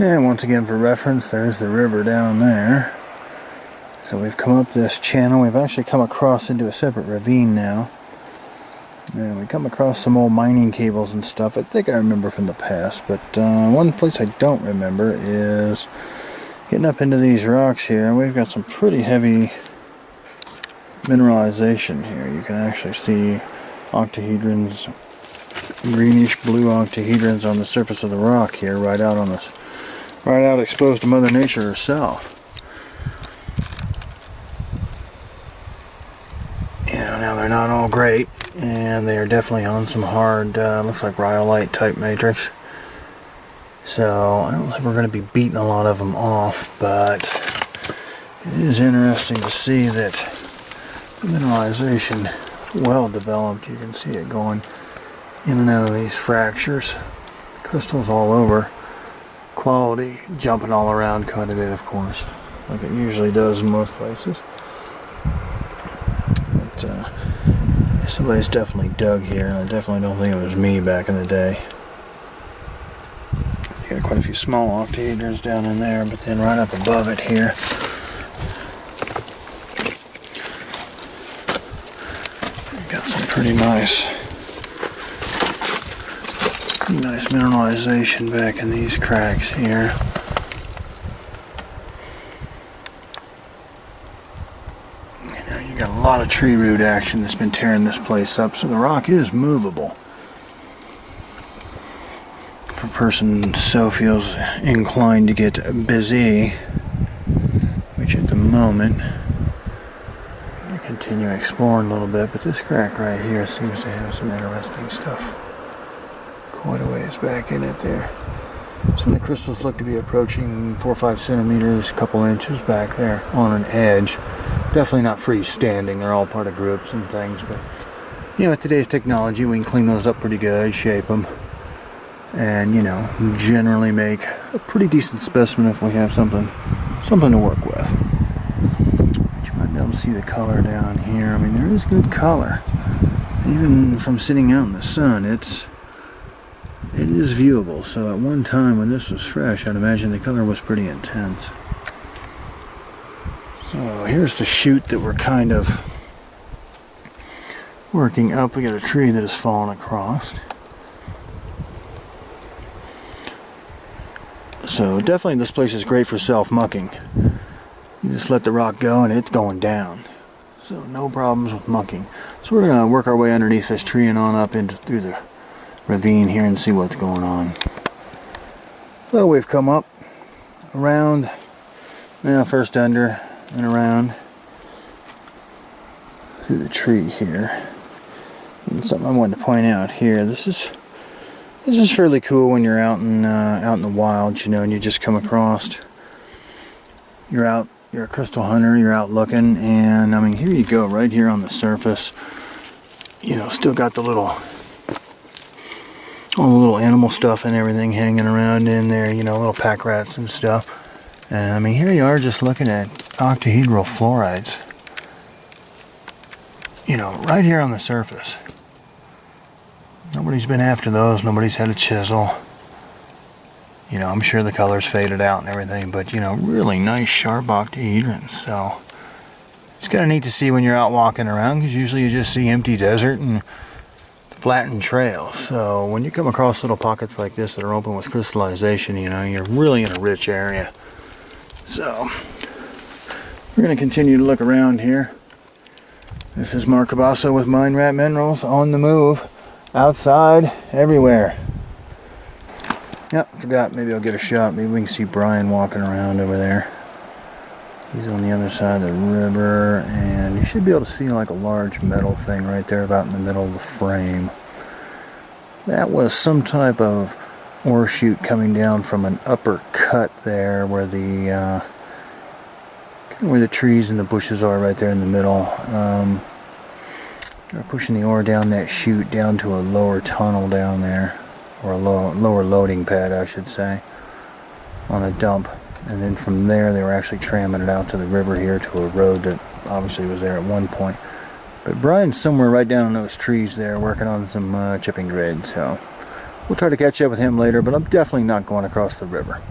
And once again, for reference, there's the river down there. So we've come up this channel. We've actually come across into a separate ravine now. And we come across some old mining cables and stuff. I think I remember from the past, but one place I don't remember is getting up into these rocks here. And we've got some pretty heavy mineralization here. You can actually see octahedrons, greenish blue octahedrons on the surface of the rock here, right out exposed to Mother Nature herself. You know, now they're not all great, and they are definitely on some hard, looks like rhyolite type matrix. So I don't think we're going to be beating a lot of them off, but it is interesting to see that the mineralization well developed. You can see it going in and out of these fractures. Crystals all over. Quality jumping all around quite a bit, of course, like it usually does in most places. But somebody's definitely dug here, and I definitely don't think it was me back in the day. You got quite a few small octahedrons down in there, but then right up above it here, you got some pretty nice mineralization back in these cracks here. You know, you got a lot of tree root action that's been tearing this place up, so the rock is movable. If a person so feels inclined to get busy, which at the moment I'm going to continue exploring a little bit, but this crack right here seems to have some interesting stuff quite a ways back in it there. Some of the crystals look to be approaching 4 or 5 centimeters, a couple inches back there on an edge. Definitely not freestanding, they're all part of groups and things, but you know, with today's technology we can clean those up pretty good, shape them, and you know, generally make a pretty decent specimen if we have something to work with. But you might be able to see the color down here. I mean, there is good color. Even from sitting out in the sun, it is viewable. So at one time when this was fresh, I'd imagine the color was pretty intense. So here's the chute that we're kind of working up. We got a tree that has fallen across. So definitely this place is great for self-mucking. You just let the rock go and it's going down. So no problems with mucking. So we're going to work our way underneath this tree and on up through the ravine here and see what's going on. So we've come up, around, first under and around through the tree here. And something I wanted to point out here, this is fairly cool when you're out in the wild, you know, and you just come across, you're a crystal hunter, you're out looking, and I mean, here you go, right here on the surface, you know, still got all the little animal stuff and everything hanging around in there, you know, little pack rats and stuff. And I mean, here you are just looking at octahedral fluorites, you know, right here on the surface. Nobody's been after those, nobody's had a chisel. You know, I'm sure the color's faded out and everything, but you know, really nice sharp octahedrons. So it's kind of neat to see when you're out walking around, because usually you just see empty desert and flattened trails. So when you come across little pockets like this that are open with crystallization, you know, you're really in a rich area. So we're going to continue to look around here. This is Mark Kielbaso with Mine Rat Minerals, on the move, outside, everywhere. Yep, forgot, maybe I'll get a shot. Maybe we can see Brian walking around over there. He's on the other side of the river, and you should be able to see like a large metal thing right there about in the middle of the frame. That was some type of ore chute coming down from an upper cut there where the trees and the bushes are right there in the middle. They're pushing the ore down that chute down to a lower tunnel down there, or a lower loading pad, I should say, on a dump. And then from there, they were actually tramming it out to the river here to a road that obviously was there at one point. But Brian's somewhere right down in those trees there working on some chipping grade. So we'll try to catch up with him later, but I'm definitely not going across the river.